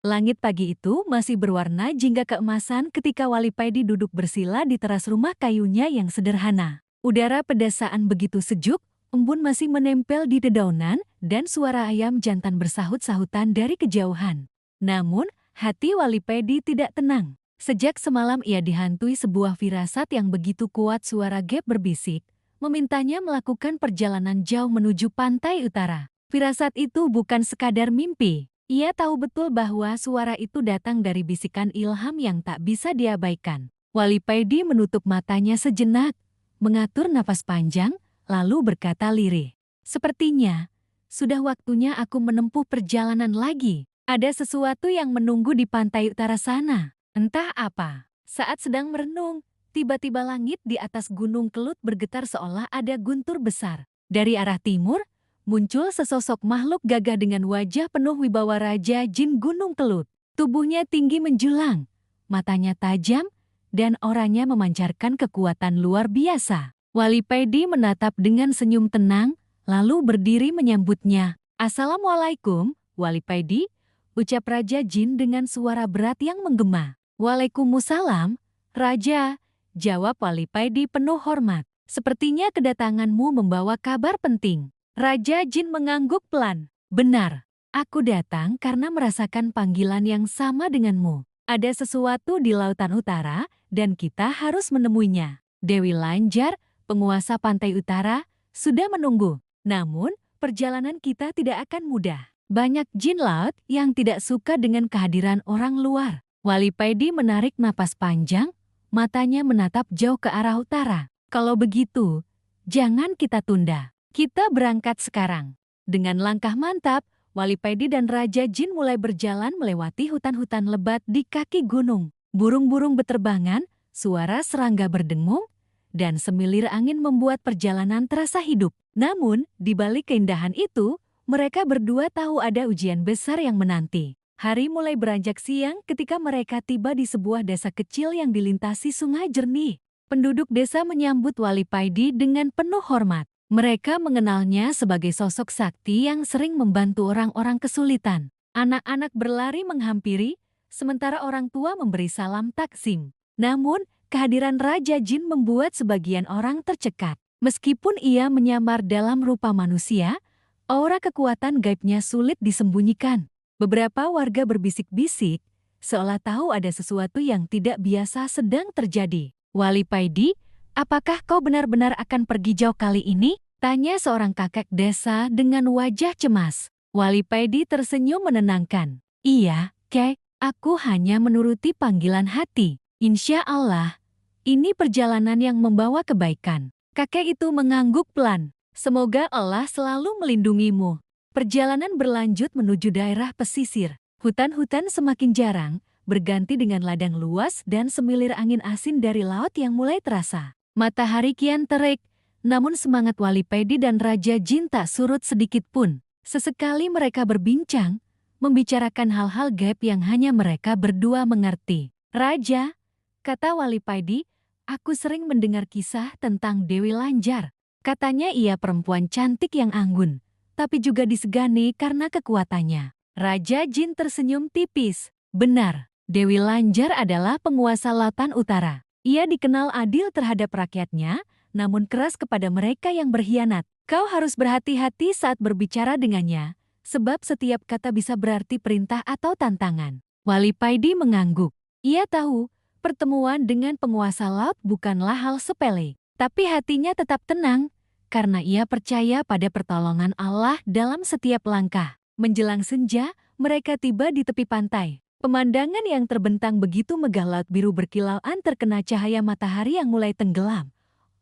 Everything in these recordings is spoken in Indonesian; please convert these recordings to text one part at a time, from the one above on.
Langit pagi itu masih berwarna jingga keemasan ketika Wali Paidi duduk bersila di teras rumah kayunya yang sederhana. Udara pedesaan begitu sejuk, embun masih menempel di dedaunan, dan suara ayam jantan bersahut-sahutan dari kejauhan. Namun, hati Wali Paidi tidak tenang. Sejak semalam ia dihantui sebuah firasat yang begitu kuat. Suara Gap berbisik, memintanya melakukan perjalanan jauh menuju pantai utara. Firasat itu bukan sekadar mimpi. Ia tahu betul bahwa suara itu datang dari bisikan ilham yang tak bisa diabaikan. Wali Paidi menutup matanya sejenak, mengatur napas panjang, lalu berkata lirih. Sepertinya, sudah waktunya aku menempuh perjalanan lagi. Ada sesuatu yang menunggu di pantai utara sana. Entah apa. Saat sedang merenung, tiba-tiba langit di atas Gunung Kelut bergetar seolah ada guntur besar. Dari arah timur, muncul sesosok makhluk gagah dengan wajah penuh wibawa Raja Jin Gunung Kelut. Tubuhnya tinggi menjulang, matanya tajam, dan orangnya memancarkan kekuatan luar biasa. Wali Paidi menatap dengan senyum tenang, lalu berdiri menyambutnya. Assalamualaikum, Wali Paidi, ucap Raja Jin dengan suara berat yang menggema. Waalaikumsalam, Raja, jawab Wali Paidi penuh hormat. Sepertinya kedatanganmu membawa kabar penting. Raja Jin mengangguk pelan. Benar, aku datang karena merasakan panggilan yang sama denganmu. Ada sesuatu di lautan utara, dan kita harus menemuinya. Dewi Lanjar, penguasa pantai utara, sudah menunggu. Namun, perjalanan kita tidak akan mudah. Banyak jin laut yang tidak suka dengan kehadiran orang luar. Wali Paidi menarik napas panjang, matanya menatap jauh ke arah utara. Kalau begitu, jangan kita tunda. Kita berangkat sekarang. Dengan langkah mantap, Wali Paidi dan Raja Jin mulai berjalan melewati hutan-hutan lebat di kaki gunung. Burung-burung beterbangan, suara serangga berdengung, dan semilir angin membuat perjalanan terasa hidup. Namun, di balik keindahan itu, mereka berdua tahu ada ujian besar yang menanti. Hari mulai beranjak siang ketika mereka tiba di sebuah desa kecil yang dilintasi sungai jernih. Penduduk desa menyambut Wali Paidi dengan penuh hormat. Mereka mengenalnya sebagai sosok sakti yang sering membantu orang-orang kesulitan. Anak-anak berlari menghampiri, sementara orang tua memberi salam taksim. Namun, kehadiran Raja Jin membuat sebagian orang tercekat. Meskipun ia menyamar dalam rupa manusia, aura kekuatan gaibnya sulit disembunyikan. Beberapa warga berbisik-bisik, seolah tahu ada sesuatu yang tidak biasa sedang terjadi. Wali Paidi, apakah kau benar-benar akan pergi jauh kali ini? Tanya seorang kakek desa dengan wajah cemas. Wali Paidi tersenyum menenangkan. Iya, Kek, aku hanya menuruti panggilan hati. Insya Allah, ini perjalanan yang membawa kebaikan. Kakek itu mengangguk pelan. Semoga Allah selalu melindungimu. Perjalanan berlanjut menuju daerah pesisir. Hutan-hutan semakin jarang, berganti dengan ladang luas dan semilir angin asin dari laut yang mulai terasa. Matahari kian terik, namun semangat Wali Paidi dan Raja Jin tak surut sedikit pun. Sesekali mereka berbincang, membicarakan hal-hal gaib yang hanya mereka berdua mengerti. Raja, kata Wali Paidi, aku sering mendengar kisah tentang Dewi Lanjar. Katanya ia perempuan cantik yang anggun, tapi juga disegani karena kekuatannya. Raja Jin tersenyum tipis. Benar, Dewi Lanjar adalah penguasa lautan utara. Ia dikenal adil terhadap rakyatnya, namun keras kepada mereka yang berkhianat. Kau harus berhati-hati saat berbicara dengannya, sebab setiap kata bisa berarti perintah atau tantangan. Wali Paidi mengangguk. Ia tahu, pertemuan dengan penguasa laut bukanlah hal sepele, tapi hatinya tetap tenang, karena ia percaya pada pertolongan Allah dalam setiap langkah. Menjelang senja, mereka tiba di tepi pantai. Pemandangan yang terbentang begitu megah, laut biru berkilauan terkena cahaya matahari yang mulai tenggelam.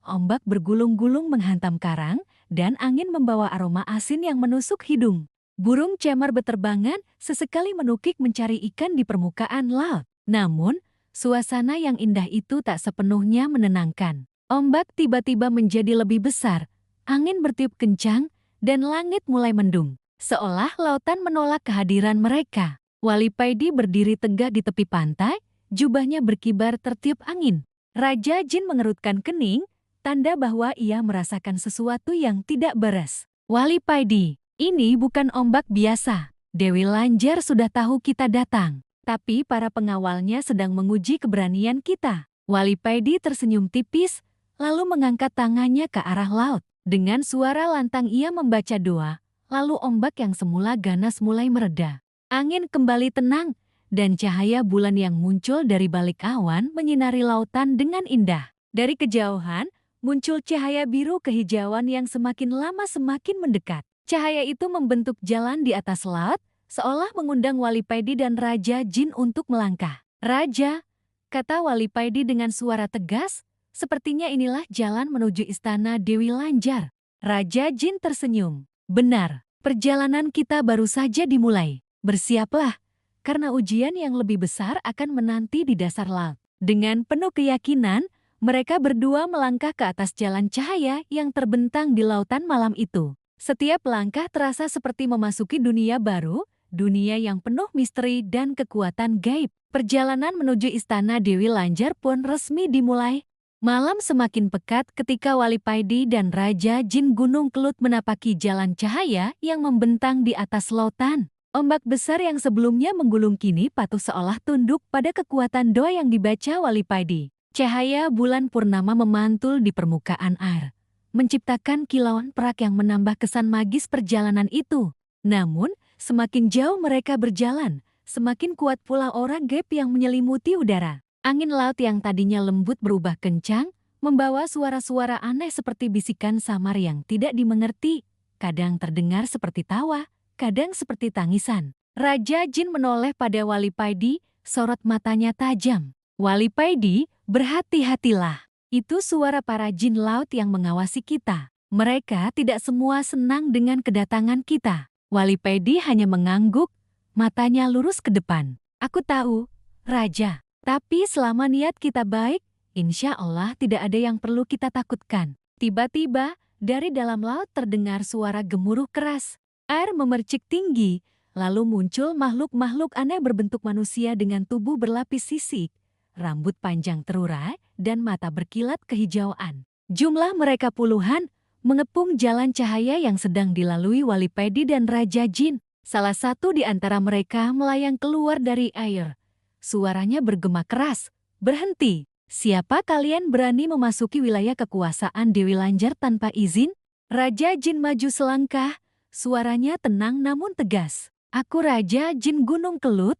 Ombak bergulung-gulung menghantam karang, dan angin membawa aroma asin yang menusuk hidung. Burung cemar beterbangan, sesekali menukik mencari ikan di permukaan laut. Namun, suasana yang indah itu tak sepenuhnya menenangkan. Ombak tiba-tiba menjadi lebih besar, angin bertiup kencang, dan langit mulai mendung. Seolah lautan menolak kehadiran mereka. Wali Paidi berdiri tegak di tepi pantai, jubahnya berkibar tertiup angin. Raja Jin mengerutkan kening, tanda bahwa ia merasakan sesuatu yang tidak beres. Wali Paidi, ini bukan ombak biasa. Dewi Lanjar sudah tahu kita datang, tapi para pengawalnya sedang menguji keberanian kita. Wali Paidi tersenyum tipis, lalu mengangkat tangannya ke arah laut. Dengan suara lantang ia membaca doa, lalu ombak yang semula ganas mulai mereda. Angin kembali tenang, dan cahaya bulan yang muncul dari balik awan menyinari lautan dengan indah. Dari kejauhan, muncul cahaya biru kehijauan yang semakin lama semakin mendekat. Cahaya itu membentuk jalan di atas laut, seolah mengundang Wali Paidi dan Raja Jin untuk melangkah. "Raja," kata Wali Paidi dengan suara tegas, "sepertinya inilah jalan menuju istana Dewi Lanjar." Raja Jin tersenyum. "Benar, perjalanan kita baru saja dimulai. Bersiaplah, karena ujian yang lebih besar akan menanti di dasar laut." Dengan penuh keyakinan, mereka berdua melangkah ke atas jalan cahaya yang terbentang di lautan malam itu. Setiap langkah terasa seperti memasuki dunia baru, dunia yang penuh misteri dan kekuatan gaib. Perjalanan menuju istana Dewi Lanjar pun resmi dimulai. Malam semakin pekat ketika Wali Paidi dan Raja Jin Gunung Kelut menapaki jalan cahaya yang membentang di atas lautan. Ombak besar yang sebelumnya menggulung kini patuh seolah tunduk pada kekuatan doa yang dibaca Wali Paidi. Cahaya bulan purnama memantul di permukaan air, menciptakan kilauan perak yang menambah kesan magis perjalanan itu. Namun, semakin jauh mereka berjalan, semakin kuat pula aura gaib yang menyelimuti udara. Angin laut yang tadinya lembut berubah kencang, membawa suara-suara aneh seperti bisikan samar yang tidak dimengerti. Kadang terdengar seperti tawa, kadang seperti tangisan. Raja Jin menoleh pada Wali Paidi, sorot matanya tajam. "Wali Paidi, berhati-hatilah. Itu suara para jin laut yang mengawasi kita. Mereka tidak semua senang dengan kedatangan kita." Wali Paidi hanya mengangguk, matanya lurus ke depan. "Aku tahu, Raja. Tapi selama niat kita baik, insya Allah tidak ada yang perlu kita takutkan." Tiba-tiba, dari dalam laut terdengar suara gemuruh keras. Air memercik tinggi, lalu muncul makhluk-makhluk aneh berbentuk manusia dengan tubuh berlapis sisik, rambut panjang terurai, dan mata berkilat kehijauan. Jumlah mereka puluhan, mengepung jalan cahaya yang sedang dilalui Wali Paidi dan Raja Jin. Salah satu di antara mereka melayang keluar dari air. Suaranya bergema keras, "Berhenti! Siapa kalian berani memasuki wilayah kekuasaan Dewi Lanjar tanpa izin?" Raja Jin maju selangkah, suaranya tenang namun tegas. "Aku Raja Jin Gunung Kelut,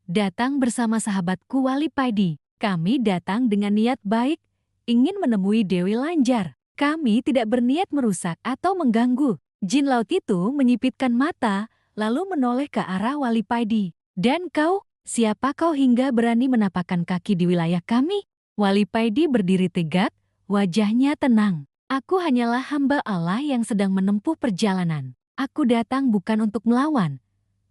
datang bersama sahabatku Wali Paidi. Kami datang dengan niat baik, ingin menemui Dewi Lanjar. Kami tidak berniat merusak atau mengganggu." Jin laut itu menyipitkan mata, lalu menoleh ke arah Wali Paidi. "Dan kau, siapa kau hingga berani menapakkan kaki di wilayah kami?" Wali Paidi berdiri tegak, wajahnya tenang. "Aku hanyalah hamba Allah yang sedang menempuh perjalanan. Aku datang bukan untuk melawan,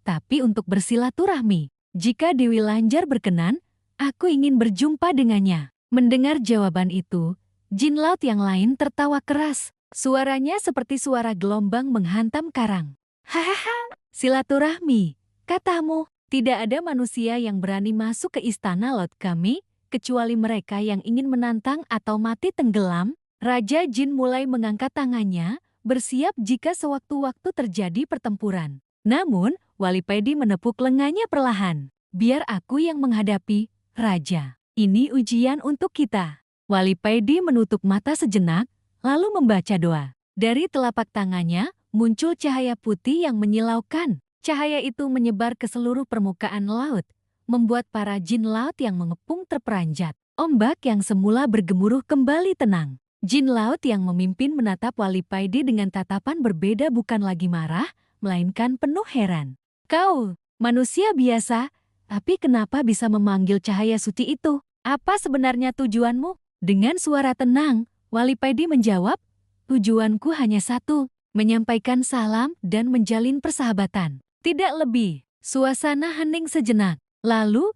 tapi untuk bersilaturahmi. Jika Dewi Lanjar berkenan, aku ingin berjumpa dengannya." Mendengar jawaban itu, jin laut yang lain tertawa keras. Suaranya seperti suara gelombang menghantam karang. "Hahaha, silaturahmi, katamu. Tidak ada manusia yang berani masuk ke istana laut kami, kecuali mereka yang ingin menantang atau mati tenggelam." Raja Jin mulai mengangkat tangannya, bersiap jika sewaktu-waktu terjadi pertempuran. Namun, Wali Paidi menepuk lengannya perlahan. "Biar aku yang menghadapi, Raja. Ini ujian untuk kita." Wali Paidi menutup mata sejenak, lalu membaca doa. Dari telapak tangannya, muncul cahaya putih yang menyilaukan. Cahaya itu menyebar ke seluruh permukaan laut, membuat para jin laut yang mengepung terperanjat. Ombak yang semula bergemuruh kembali tenang. Jin laut yang memimpin menatap Wali Paidi dengan tatapan berbeda, bukan lagi marah, melainkan penuh heran. "Kau, manusia biasa, tapi kenapa bisa memanggil cahaya suci itu? Apa sebenarnya tujuanmu?" Dengan suara tenang, Wali Paidi menjawab, "Tujuanku hanya satu, menyampaikan salam dan menjalin persahabatan. Tidak lebih." Suasana hening sejenak. Lalu,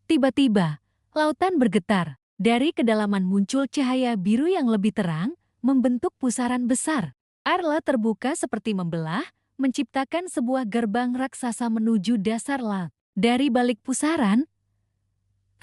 tiba-tiba, lautan bergetar. Dari kedalaman muncul cahaya biru yang lebih terang, membentuk pusaran besar. Air laut terbuka seperti membelah, menciptakan sebuah gerbang raksasa menuju dasar laut. Dari balik pusaran,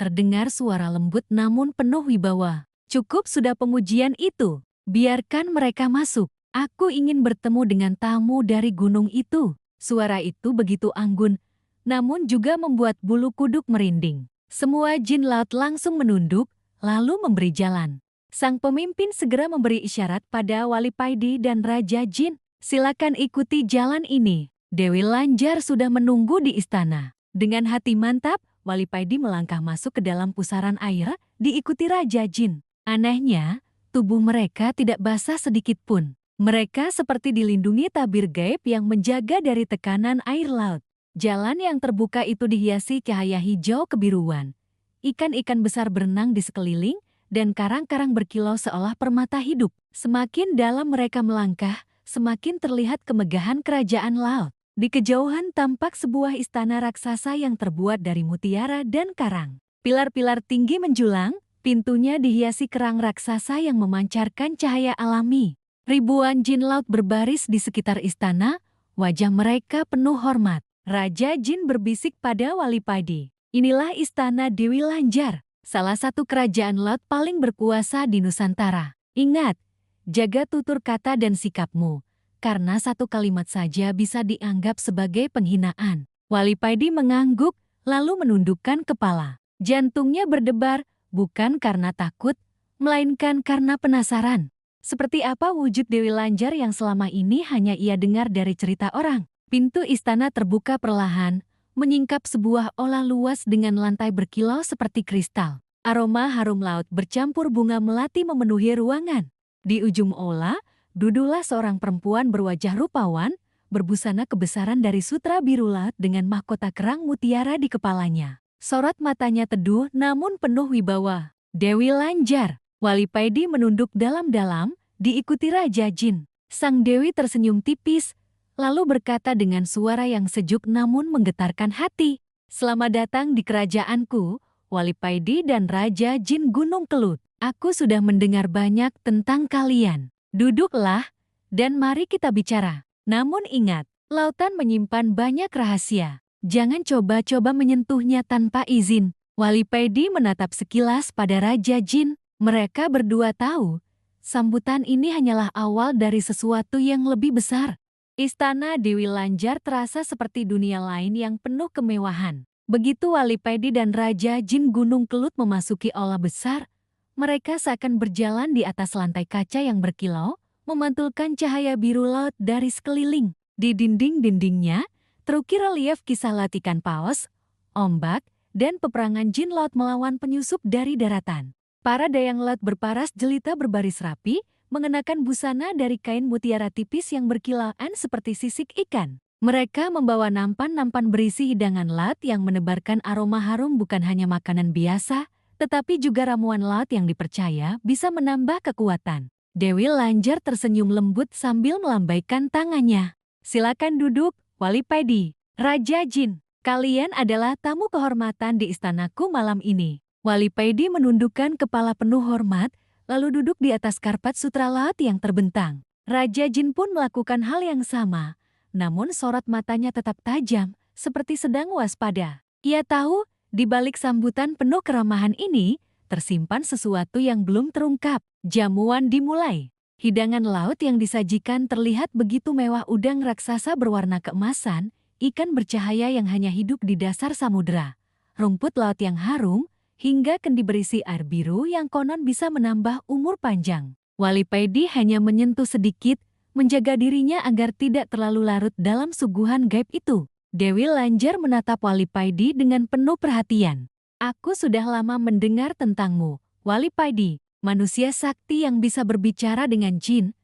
terdengar suara lembut namun penuh wibawa. "Cukup sudah pengujian itu. Biarkan mereka masuk. Aku ingin bertemu dengan tamu dari gunung itu." Suara itu begitu anggun, namun juga membuat bulu kuduk merinding. Semua jin laut langsung menunduk, lalu memberi jalan. Sang pemimpin segera memberi isyarat pada Wali Paidi dan Raja Jin. Silakan ikuti jalan ini. Dewi Lanjar sudah menunggu di istana. Dengan hati mantap, Wali Paidi melangkah masuk ke dalam pusaran air, diikuti Raja Jin. Anehnya, tubuh mereka tidak basah sedikit pun. Mereka seperti dilindungi tabir gaib yang menjaga dari tekanan air laut. Jalan yang terbuka itu dihiasi cahaya hijau kebiruan. Ikan-ikan besar berenang di sekeliling, dan karang-karang berkilau seolah permata hidup. Semakin dalam mereka melangkah, semakin terlihat kemegahan kerajaan laut. Di kejauhan tampak sebuah istana raksasa yang terbuat dari mutiara dan karang. Pilar-pilar tinggi menjulang, pintunya dihiasi kerang raksasa yang memancarkan cahaya alami. Ribuan jin laut berbaris di sekitar istana, wajah mereka penuh hormat. Raja Jin berbisik pada Wali Paidi. Inilah istana Dewi Lanjar, salah satu kerajaan laut paling berkuasa di Nusantara. Ingat, jaga tutur kata dan sikapmu, karena satu kalimat saja bisa dianggap sebagai penghinaan. Wali Paidi mengangguk, lalu menundukkan kepala. Jantungnya berdebar, bukan karena takut, melainkan karena penasaran. Seperti apa wujud Dewi Lanjar yang selama ini hanya ia dengar dari cerita orang? Pintu istana terbuka perlahan, menyingkap sebuah aula luas dengan lantai berkilau seperti kristal. Aroma harum laut bercampur bunga melati memenuhi ruangan. Di ujung aula, duduklah seorang perempuan berwajah rupawan, berbusana kebesaran dari sutra biru laut dengan mahkota kerang mutiara di kepalanya. Sorot matanya teduh namun penuh wibawa. Dewi Lanjar. Wali Paidi menunduk dalam-dalam, diikuti Raja Jin. Sang Dewi tersenyum tipis, lalu berkata dengan suara yang sejuk namun menggetarkan hati. Selamat datang di kerajaanku, Wali Paidi dan Raja Jin Gunung Kelut. Aku sudah mendengar banyak tentang kalian. Duduklah, dan mari kita bicara. Namun ingat, lautan menyimpan banyak rahasia. Jangan coba-coba menyentuhnya tanpa izin. Wali Paidi menatap sekilas pada Raja Jin. Mereka berdua tahu, sambutan ini hanyalah awal dari sesuatu yang lebih besar. Istana Dewi Lanjar terasa seperti dunia lain yang penuh kemewahan. Begitu Wali Paidi dan Raja Jin Gunung Kelut memasuki aula besar, mereka seakan berjalan di atas lantai kaca yang berkilau, memantulkan cahaya biru laut dari sekeliling. Di dinding-dindingnya, terukir relief kisah latihan paus, ombak, dan peperangan jin laut melawan penyusup dari daratan. Para dayang laut berparas jelita berbaris rapi, mengenakan busana dari kain mutiara tipis yang berkilauan seperti sisik ikan. Mereka membawa nampan-nampan berisi hidangan laut yang menebarkan aroma harum bukan hanya makanan biasa, tetapi juga ramuan laut yang dipercaya bisa menambah kekuatan. Dewi Lanjar tersenyum lembut sambil melambaikan tangannya. Silakan duduk, Wali Paidi. Raja Jin, kalian adalah tamu kehormatan di istanaku malam ini. Wali Paidi menundukkan kepala penuh hormat, lalu duduk di atas karpet sutra laut yang terbentang. Raja Jin pun melakukan hal yang sama, namun sorot matanya tetap tajam, seperti sedang waspada. Ia tahu, di balik sambutan penuh keramahan ini, tersimpan sesuatu yang belum terungkap. Jamuan dimulai. Hidangan laut yang disajikan terlihat begitu mewah, udang raksasa berwarna keemasan, ikan bercahaya yang hanya hidup di dasar samudera, rumput laut yang harum, hingga kendi berisi air biru yang konon bisa menambah umur panjang. Wali Paidi hanya menyentuh sedikit, menjaga dirinya agar tidak terlalu larut dalam suguhan gaib itu. Dewi Lanjar menatap Wali Paidi dengan penuh perhatian. Aku sudah lama mendengar tentangmu, Wali Paidi, manusia sakti yang bisa berbicara dengan jin,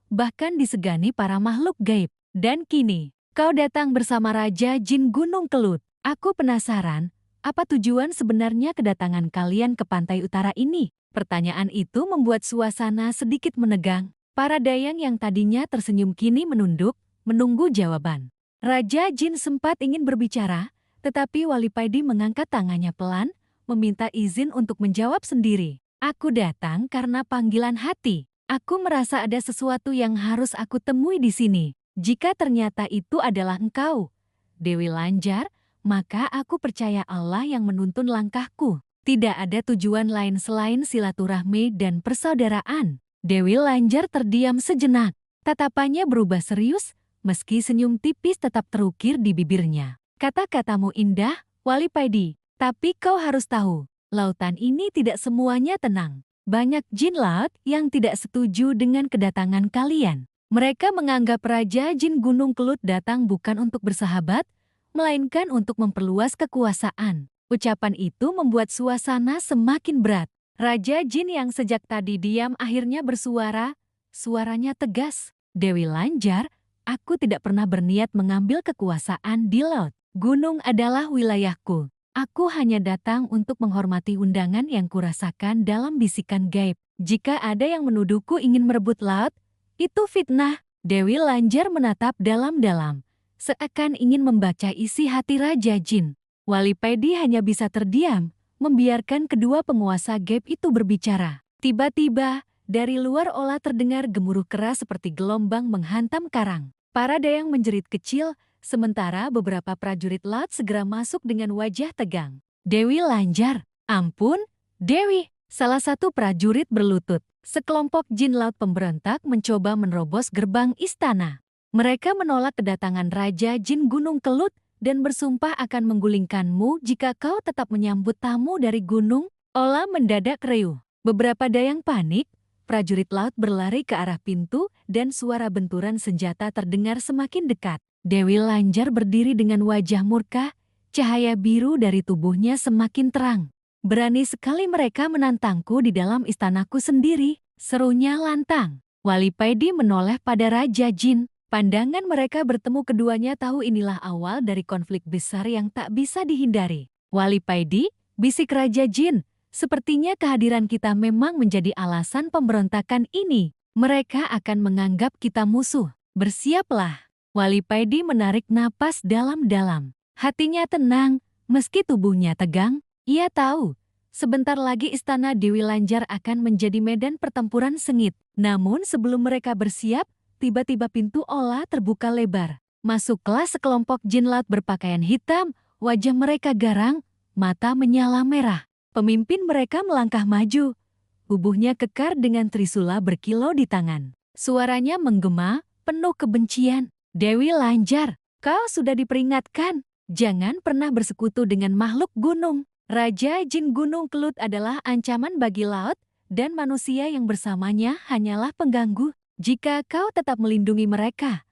bahkan disegani para makhluk gaib. Dan kini, kau datang bersama Raja Jin Gunung Kelut. Aku penasaran, apa tujuan sebenarnya kedatangan kalian ke pantai utara ini? Pertanyaan itu membuat suasana sedikit menegang. Para dayang yang tadinya tersenyum kini menunduk, menunggu jawaban. Raja Jin sempat ingin berbicara, tetapi Wali Paidi mengangkat tangannya pelan, meminta izin untuk menjawab sendiri. Aku datang karena panggilan hati. Aku merasa ada sesuatu yang harus aku temui di sini. Jika ternyata itu adalah engkau, Dewi Lanjar, maka aku percaya Allah yang menuntun langkahku. Tidak ada tujuan lain selain silaturahmi dan persaudaraan. Dewi Lanjar terdiam sejenak. Tatapannya berubah serius, meski senyum tipis tetap terukir di bibirnya. Kata-katamu indah, Walipaidi, tapi kau harus tahu, lautan ini tidak semuanya tenang. Banyak jin laut yang tidak setuju dengan kedatangan kalian. Mereka menganggap Raja Jin Gunung Kelut datang bukan untuk bersahabat, melainkan untuk memperluas kekuasaan. Ucapan itu membuat suasana semakin berat. Raja Jin yang sejak tadi diam akhirnya bersuara, suaranya tegas. Dewi Lanjar, aku tidak pernah berniat mengambil kekuasaan di laut. Gunung adalah wilayahku. Aku hanya datang untuk menghormati undangan yang kurasakan dalam bisikan gaib. Jika ada yang menuduhku ingin merebut laut, itu fitnah. Dewi Lanjar menatap dalam-dalam, seakan ingin membaca isi hati Raja Jin. Walipaidi hanya bisa terdiam, membiarkan kedua penguasa gaib itu berbicara. Tiba-tiba, dari luar olah terdengar gemuruh keras seperti gelombang menghantam karang. Para dayang menjerit kecil, sementara beberapa prajurit laut segera masuk dengan wajah tegang. Dewi Lanjar, ampun, Dewi, salah satu prajurit berlutut. Sekelompok jin laut pemberontak mencoba menerobos gerbang istana. Mereka menolak kedatangan Raja Jin Gunung Kelut dan bersumpah akan menggulingkanmu jika kau tetap menyambut tamu dari gunung. Ola mendadak riuh. Beberapa dayang panik, prajurit laut berlari ke arah pintu dan suara benturan senjata terdengar semakin dekat. Dewi Lanjar berdiri dengan wajah murka, cahaya biru dari tubuhnya semakin terang. Berani sekali mereka menantangku di dalam istanaku sendiri, serunya lantang. Walipaidi menoleh pada Raja Jin. Pandangan mereka bertemu keduanya tahu inilah awal dari konflik besar yang tak bisa dihindari. Walipaidi, bisik Raja Jin, sepertinya kehadiran kita memang menjadi alasan pemberontakan ini. Mereka akan menganggap kita musuh. Bersiaplah. Walipaidi menarik napas dalam-dalam. Hatinya tenang, meski tubuhnya tegang. Ia tahu, sebentar lagi istana Dewi Lanjar akan menjadi medan pertempuran sengit. Namun sebelum mereka bersiap, tiba-tiba pintu olah terbuka lebar. Masuklah sekelompok jin laut berpakaian hitam, wajah mereka garang, mata menyala merah. Pemimpin mereka melangkah maju. Tubuhnya kekar dengan trisula berkilau di tangan. Suaranya menggema, penuh kebencian. Dewi Lanjar, kau sudah diperingatkan. Jangan pernah bersekutu dengan makhluk gunung. Raja Jin Gunung Kelut adalah ancaman bagi laut, dan manusia yang bersamanya hanyalah pengganggu. Jika kau tetap melindungi mereka,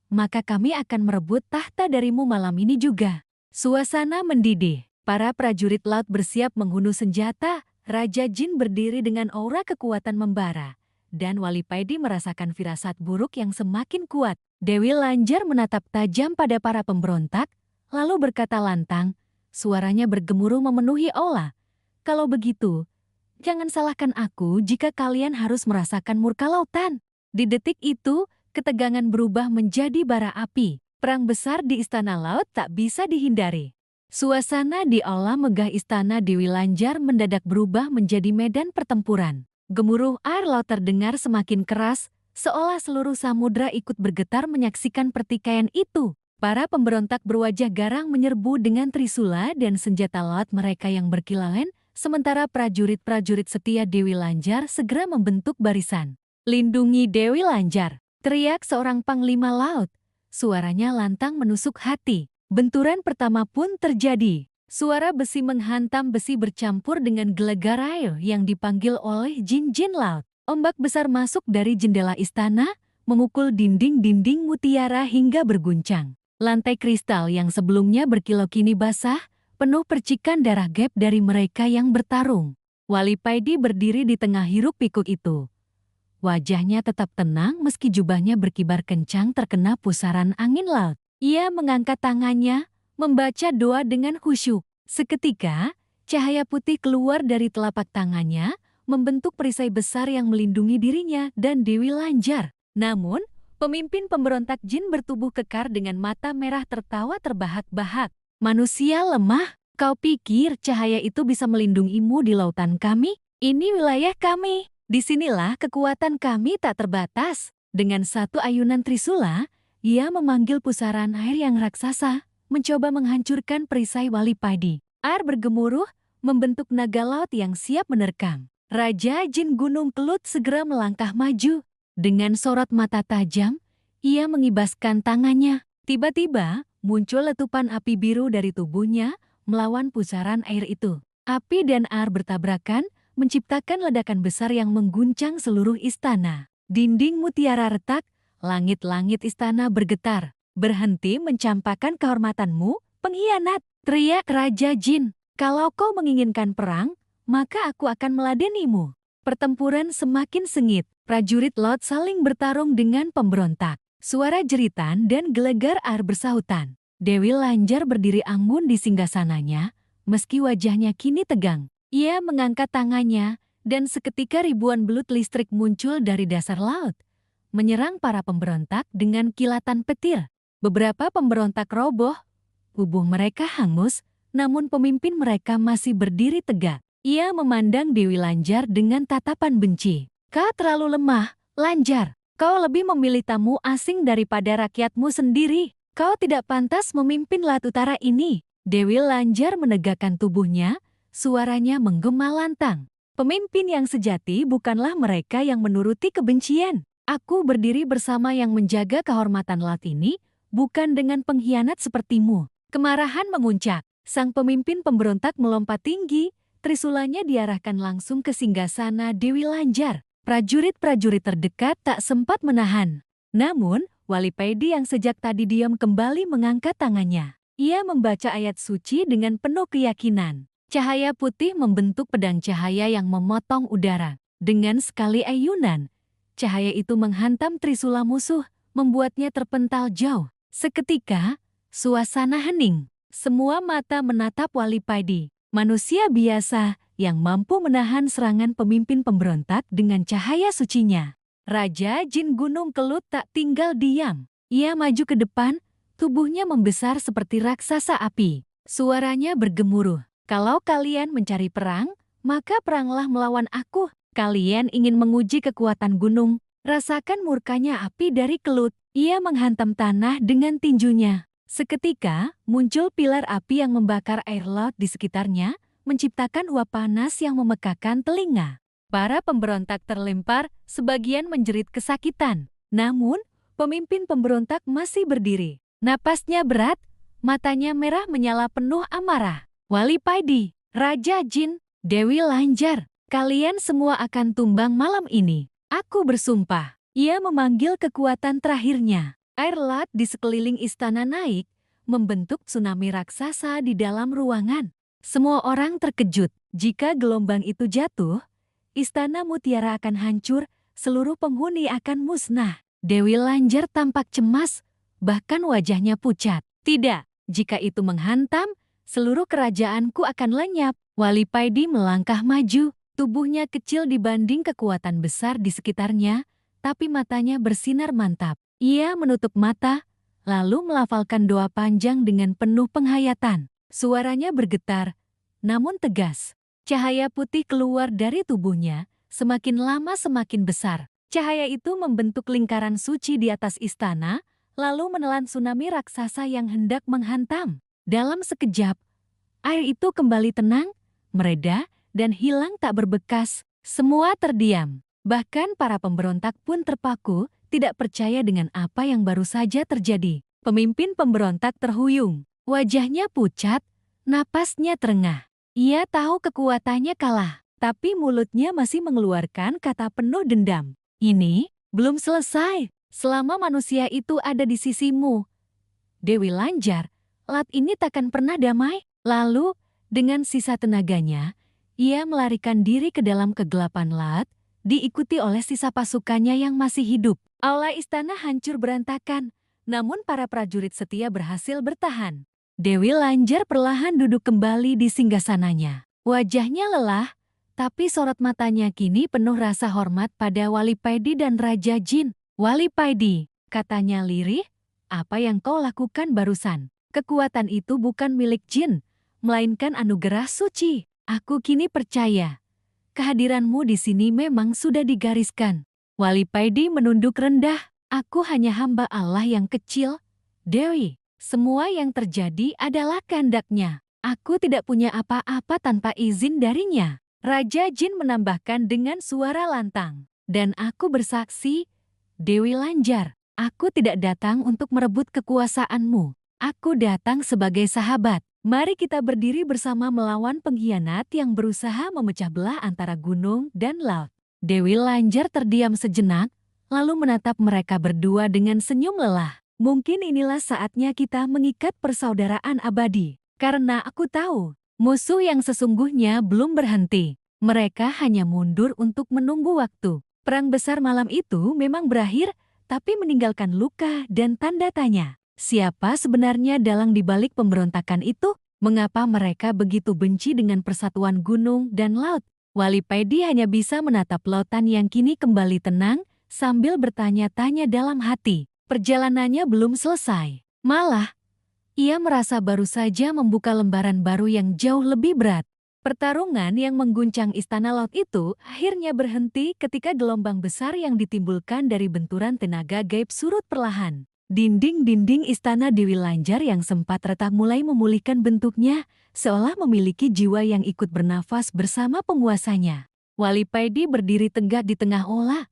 maka kami akan merebut tahta darimu malam ini juga. Suasana mendidih. Para prajurit laut bersiap menghunus senjata. Raja Jin berdiri dengan aura kekuatan membara. Dan Walipaidi merasakan firasat buruk yang semakin kuat. Dewi Lanjar menatap tajam pada para pemberontak, lalu berkata lantang, suaranya bergemuruh memenuhi aula. Kalau begitu, jangan salahkan aku jika kalian harus merasakan murka lautan. Di detik itu, ketegangan berubah menjadi bara api. Perang besar di istana laut tak bisa dihindari. Suasana di aula megah istana Dewi Lanjar mendadak berubah menjadi medan pertempuran. Gemuruh air laut terdengar semakin keras, seolah seluruh samudra ikut bergetar menyaksikan pertikaian itu. Para pemberontak berwajah garang menyerbu dengan trisula dan senjata laut mereka yang berkilauan, sementara prajurit-prajurit setia Dewi Lanjar segera membentuk barisan. Lindungi Dewi Lanjar, teriak seorang panglima laut. Suaranya lantang menusuk hati. Benturan pertama pun terjadi. Suara besi menghantam besi bercampur dengan gelegar air yang dipanggil oleh jin-jin laut. Ombak besar masuk dari jendela istana, memukul dinding-dinding mutiara hingga berguncang. Lantai kristal yang sebelumnya berkilau kini basah, penuh percikan darah gaib dari mereka yang bertarung. Walipaidi berdiri di tengah hiruk-pikuk itu. Wajahnya tetap tenang meski jubahnya berkibar kencang terkena pusaran angin laut. Ia mengangkat tangannya, membaca doa dengan khusyuk. Seketika, cahaya putih keluar dari telapak tangannya, membentuk perisai besar yang melindungi dirinya dan Dewi Lanjar. Namun, pemimpin pemberontak jin bertubuh kekar dengan mata merah tertawa terbahak-bahak. Manusia lemah, kau pikir cahaya itu bisa melindungimu di lautan kami? Ini wilayah kami. Disinilah kekuatan kami tak terbatas. Dengan satu ayunan trisula, ia memanggil pusaran air yang raksasa, mencoba menghancurkan perisai Walipaidi. Air bergemuruh, membentuk naga laut yang siap menerkam. Raja Jin Gunung Kelut segera melangkah maju. Dengan sorot mata tajam, ia mengibaskan tangannya. Tiba-tiba, muncul letupan api biru dari tubuhnya melawan pusaran air itu. Api dan air bertabrakan, menciptakan ledakan besar yang mengguncang seluruh istana. Dinding mutiara retak, langit-langit istana bergetar. Berhenti mencampakkan kehormatanmu, pengkhianat, teriak Raja Jin. Kalau kau menginginkan perang, maka aku akan meladenimu. Pertempuran semakin sengit, prajurit Lot saling bertarung dengan pemberontak. Suara jeritan dan gelegar air bersahutan. Dewi Lanjar berdiri anggun di singgasananya, meski wajahnya kini tegang. Ia mengangkat tangannya, dan seketika ribuan belut listrik muncul dari dasar laut, menyerang para pemberontak dengan kilatan petir. Beberapa pemberontak roboh, tubuh mereka hangus, namun pemimpin mereka masih berdiri tegak. Ia memandang Dewi Lanjar dengan tatapan benci. Kau terlalu lemah, Lanjar. Kau lebih memilih tamu asing daripada rakyatmu sendiri. Kau tidak pantas memimpin Lat Utara ini. Dewi Lanjar menegakkan tubuhnya, suaranya menggema lantang. Pemimpin yang sejati bukanlah mereka yang menuruti kebencian. Aku berdiri bersama yang menjaga kehormatan Lat ini, bukan dengan pengkhianat sepertimu. Kemarahan menguncak. Sang pemimpin pemberontak melompat tinggi, trisulanya diarahkan langsung ke singgasana Dewi Lanjar. Prajurit-prajurit terdekat tak sempat menahan. Namun, Wali Paidi yang sejak tadi diam kembali mengangkat tangannya. Ia membaca ayat suci dengan penuh keyakinan. Cahaya putih membentuk pedang cahaya yang memotong udara. Dengan sekali ayunan, cahaya itu menghantam trisula musuh, membuatnya terpental jauh. Seketika, suasana hening. Semua mata menatap Wali Paidi. Manusia biasa yang mampu menahan serangan pemimpin pemberontak dengan cahaya sucinya. Raja Jin Gunung Kelut tak tinggal diam. Ia maju ke depan, tubuhnya membesar seperti raksasa api. Suaranya bergemuruh. Kalau kalian mencari perang, maka peranglah melawan aku. Kalian ingin menguji kekuatan gunung, rasakan murkanya api dari Kelut. Ia menghantam tanah dengan tinjunya. Seketika, muncul pilar api yang membakar air laut di sekitarnya, menciptakan uap panas yang memekakan telinga. Para pemberontak terlempar, sebagian menjerit kesakitan. Namun, pemimpin pemberontak masih berdiri. Napasnya berat, matanya merah menyala penuh amarah. Wali Paidi, Raja Jin, Dewi Lanjar, kalian semua akan tumbang malam ini. Aku bersumpah. Ia memanggil kekuatan terakhirnya. Air laut di sekeliling istana naik, membentuk tsunami raksasa di dalam ruangan. Semua orang terkejut. Jika gelombang itu jatuh, istana mutiara akan hancur, seluruh penghuni akan musnah. Dewi Lanjar tampak cemas, bahkan wajahnya pucat. Tidak, jika itu menghantam, seluruh kerajaanku akan lenyap. Wali Paidi melangkah maju, tubuhnya kecil dibanding kekuatan besar di sekitarnya, tapi matanya bersinar mantap. Ia menutup mata, lalu melafalkan doa panjang dengan penuh penghayatan. Suaranya bergetar, namun tegas. Cahaya putih keluar dari tubuhnya, semakin lama semakin besar. Cahaya itu membentuk lingkaran suci di atas istana, lalu menelan tsunami raksasa yang hendak menghantam. Dalam sekejap, air itu kembali tenang, mereda, dan hilang tak berbekas. Semua terdiam. Bahkan para pemberontak pun terpaku, tidak percaya dengan apa yang baru saja terjadi. Pemimpin pemberontak terhuyung. Wajahnya pucat, napasnya terengah. Ia tahu kekuatannya kalah, tapi mulutnya masih mengeluarkan kata penuh dendam. Ini belum selesai. Selama manusia itu ada di sisimu, Dewi Lanjar, Lat ini takkan pernah damai. Lalu, dengan sisa tenaganya, ia melarikan diri ke dalam kegelapan Lat, diikuti oleh sisa pasukannya yang masih hidup. Aula istana hancur berantakan, namun para prajurit setia berhasil bertahan. Dewi Lanjar perlahan duduk kembali di singgasananya. Wajahnya lelah, tapi sorot matanya kini penuh rasa hormat pada Wali Paidi dan Raja Jin. Wali Paidi, katanya lirih, apa yang kau lakukan barusan? Kekuatan itu bukan milik Jin, melainkan anugerah suci. Aku kini percaya. Kehadiranmu di sini memang sudah digariskan. Wali Paidi menunduk rendah. Aku hanya hamba Allah yang kecil. Dewi, semua yang terjadi adalah kehendak-Nya. Aku tidak punya apa-apa tanpa izin darinya. Raja Jin menambahkan dengan suara lantang. Dan aku bersaksi, Dewi Lanjar, Aku tidak datang untuk merebut kekuasaanmu. Aku datang sebagai sahabat. Mari kita berdiri bersama melawan pengkhianat yang berusaha memecah belah antara gunung dan laut. Dewi Lanjar terdiam sejenak, lalu menatap mereka berdua dengan senyum lelah. Mungkin inilah saatnya kita mengikat persaudaraan abadi. Karena aku tahu, musuh yang sesungguhnya belum berhenti. Mereka hanya mundur untuk menunggu waktu. Perang besar malam itu memang berakhir, tapi meninggalkan luka dan tanda tanya. Siapa sebenarnya dalang dibalik pemberontakan itu? Mengapa mereka begitu benci dengan persatuan gunung dan laut? Wali Paidi hanya bisa menatap lautan yang kini kembali tenang, sambil bertanya-tanya dalam hati. Perjalanannya belum selesai. Malah, ia merasa baru saja membuka lembaran baru yang jauh lebih berat. Pertarungan yang mengguncang istana laut itu akhirnya berhenti ketika gelombang besar yang ditimbulkan dari benturan tenaga gaib surut perlahan. Dinding-dinding istana Dewi Lanjar yang sempat retak mulai memulihkan bentuknya, seolah memiliki jiwa yang ikut bernafas bersama penguasanya. Wali Paidi berdiri tegak di tengah olah.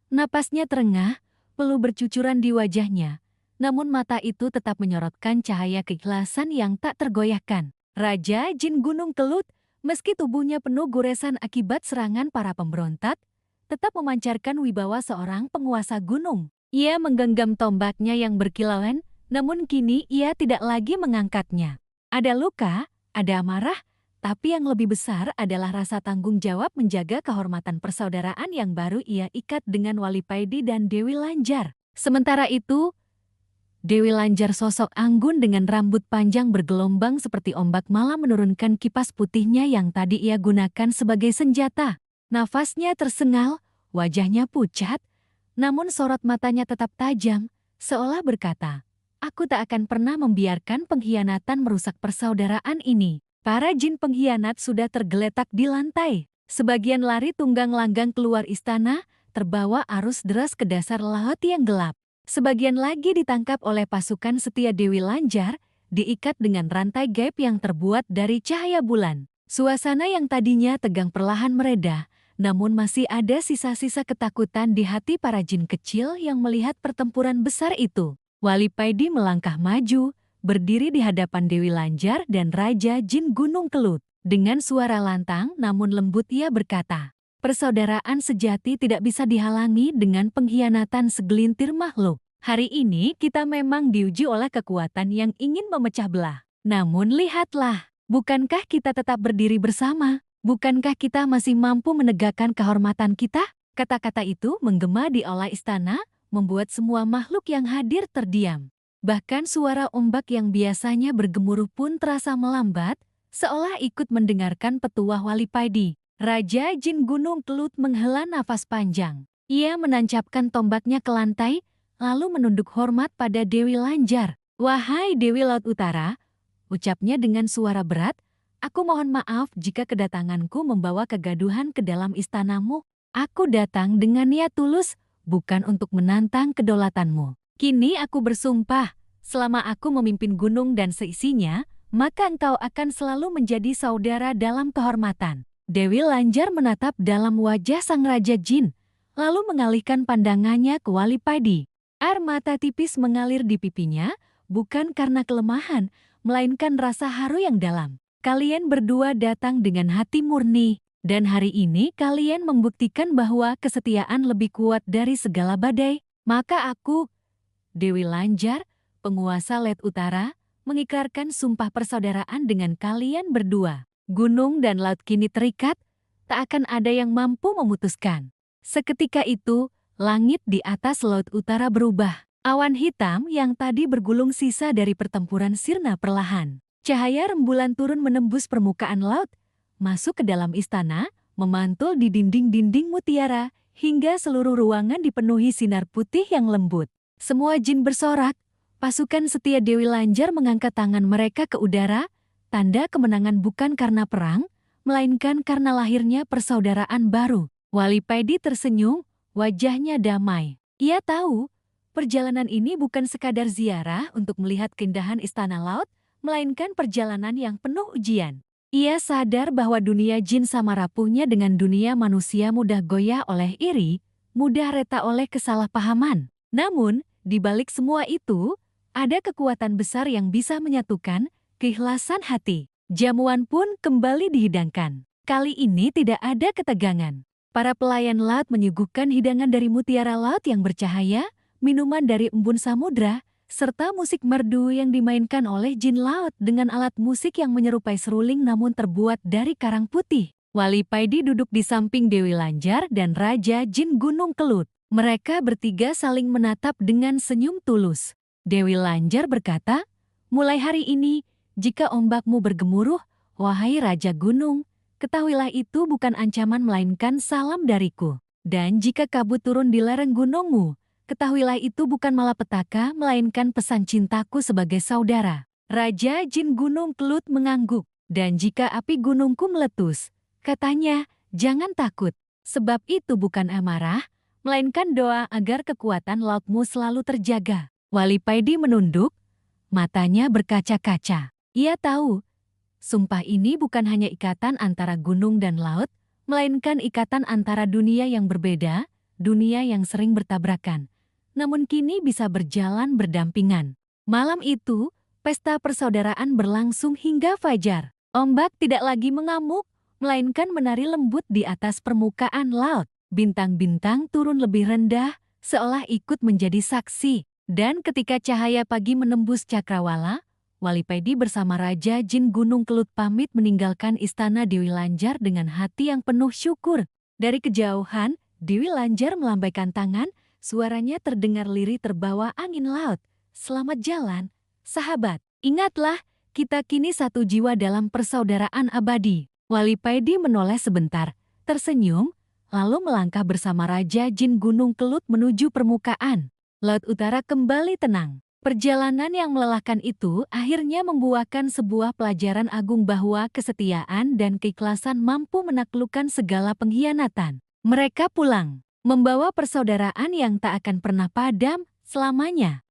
Napasnya terengah, peluh bercucuran di wajahnya. Namun mata itu tetap menyorotkan cahaya keikhlasan yang tak tergoyahkan. Raja Jin Gunung Kelut, meski tubuhnya penuh goresan akibat serangan para pemberontak, tetap memancarkan wibawa seorang penguasa gunung. Ia menggenggam tombaknya yang berkilauan, namun kini ia tidak lagi mengangkatnya. Ada luka, ada amarah, tapi yang lebih besar adalah rasa tanggung jawab menjaga kehormatan persaudaraan yang baru ia ikat dengan Wali Paidi dan Dewi Lanjar. Sementara itu, Dewi Lanjar sosok anggun dengan rambut panjang bergelombang seperti ombak malam menurunkan kipas putihnya yang tadi ia gunakan sebagai senjata. Nafasnya tersengal, wajahnya pucat, namun sorot matanya tetap tajam, seolah berkata, "Aku tak akan pernah membiarkan pengkhianatan merusak persaudaraan ini." Para jin pengkhianat sudah tergeletak di lantai. Sebagian lari tunggang langgang keluar istana, terbawa arus deras ke dasar laut yang gelap. Sebagian lagi ditangkap oleh pasukan setia Dewi Lanjar, diikat dengan rantai gaib yang terbuat dari cahaya bulan. Suasana yang tadinya tegang perlahan mereda, namun masih ada sisa-sisa ketakutan di hati para jin kecil yang melihat pertempuran besar itu. Wali Paidi melangkah maju, berdiri di hadapan Dewi Lanjar dan Raja Jin Gunung Kelut. Dengan suara lantang namun lembut ia berkata, "Persaudaraan sejati tidak bisa dihalangi dengan pengkhianatan segelintir makhluk. Hari ini kita memang diuji oleh kekuatan yang ingin memecah belah. Namun lihatlah, bukankah kita tetap berdiri bersama? Bukankah kita masih mampu menegakkan kehormatan kita?" Kata-kata itu menggema di aula istana, membuat semua makhluk yang hadir terdiam. Bahkan suara ombak yang biasanya bergemuruh pun terasa melambat, seolah ikut mendengarkan petuah Wali Paidi. Raja Jin Gunung Kelut menghela nafas panjang. Ia menancapkan tombaknya ke lantai, lalu menunduk hormat pada Dewi Lanjar. "Wahai Dewi Laut Utara," ucapnya dengan suara berat, "aku mohon maaf jika kedatanganku membawa kegaduhan ke dalam istanamu. Aku datang dengan niat tulus, bukan untuk menantang kedaulatanmu. Kini aku bersumpah, selama aku memimpin gunung dan seisinya, maka engkau akan selalu menjadi saudara dalam kehormatan." Dewi Lanjar menatap dalam wajah sang Raja Jin, lalu mengalihkan pandangannya ke Wali Paidi. Air mata tipis mengalir di pipinya, bukan karena kelemahan, melainkan rasa haru yang dalam. "Kalian berdua datang dengan hati murni, dan hari ini kalian membuktikan bahwa kesetiaan lebih kuat dari segala badai. Maka aku, Dewi Lanjar, penguasa Laut Utara, mengikrarkan sumpah persaudaraan dengan kalian berdua. Gunung dan laut kini terikat, tak akan ada yang mampu memutuskan." Seketika itu, langit di atas Laut Utara berubah. Awan hitam yang tadi bergulung sisa dari pertempuran sirna perlahan. Cahaya rembulan turun menembus permukaan laut, masuk ke dalam istana, memantul di dinding-dinding mutiara, hingga seluruh ruangan dipenuhi sinar putih yang lembut. Semua jin bersorak, pasukan setia Dewi Lanjar mengangkat tangan mereka ke udara, tanda kemenangan bukan karena perang, melainkan karena lahirnya persaudaraan baru. Wali Paidi tersenyum, wajahnya damai. Ia tahu, perjalanan ini bukan sekadar ziarah untuk melihat keindahan istana laut, melainkan perjalanan yang penuh ujian. Ia sadar bahwa dunia jin sama rapuhnya dengan dunia manusia mudah goyah oleh iri, mudah retak oleh kesalahpahaman. Namun, Di balik semua itu, ada kekuatan besar yang bisa menyatukan keikhlasan hati. Jamuan pun kembali dihidangkan. Kali ini tidak ada ketegangan. Para pelayan laut menyuguhkan hidangan dari mutiara laut yang bercahaya, minuman dari embun samudra, serta musik merdu yang dimainkan oleh jin laut dengan alat musik yang menyerupai seruling namun terbuat dari karang putih. Wali Paidi duduk di samping Dewi Lanjar dan Raja Jin Gunung Kelut. Mereka bertiga saling menatap dengan senyum tulus. Dewi Lanjar berkata, "Mulai hari ini, jika ombakmu bergemuruh, wahai Raja Gunung, ketahuilah itu bukan ancaman melainkan salam dariku. Dan jika kabut turun di lereng gunungmu, ketahuilah itu bukan malapetaka melainkan pesan cintaku sebagai saudara." Raja Jin Gunung Kelut mengangguk. "Dan jika api gunungku meletus," katanya, "jangan takut, sebab itu bukan amarah, melainkan doa agar kekuatan lautmu selalu terjaga." Wali Paidi menunduk, matanya berkaca-kaca. Ia tahu, sumpah ini bukan hanya ikatan antara gunung dan laut, melainkan ikatan antara dunia yang berbeda, dunia yang sering bertabrakan, namun kini bisa berjalan berdampingan. Malam itu, pesta persaudaraan berlangsung hingga fajar. Ombak tidak lagi mengamuk, melainkan menari lembut di atas permukaan laut. Bintang-bintang turun lebih rendah, seolah ikut menjadi saksi. Dan ketika cahaya pagi menembus cakrawala, Wali Paidi bersama Raja Jin Gunung Kelut pamit meninggalkan istana Dewi Lanjar dengan hati yang penuh syukur. Dari kejauhan, Dewi Lanjar melambaikan tangan, suaranya terdengar lirih terbawa angin laut. "Selamat jalan, sahabat. Ingatlah, kita kini satu jiwa dalam persaudaraan abadi." Wali Paidi menoleh sebentar, tersenyum, lalu melangkah bersama Raja Jin Gunung Kelut menuju permukaan. Laut utara kembali tenang. Perjalanan yang melelahkan itu akhirnya membuahkan sebuah pelajaran agung bahwa kesetiaan dan keikhlasan mampu menaklukkan segala pengkhianatan. Mereka pulang, membawa persaudaraan yang tak akan pernah padam selamanya.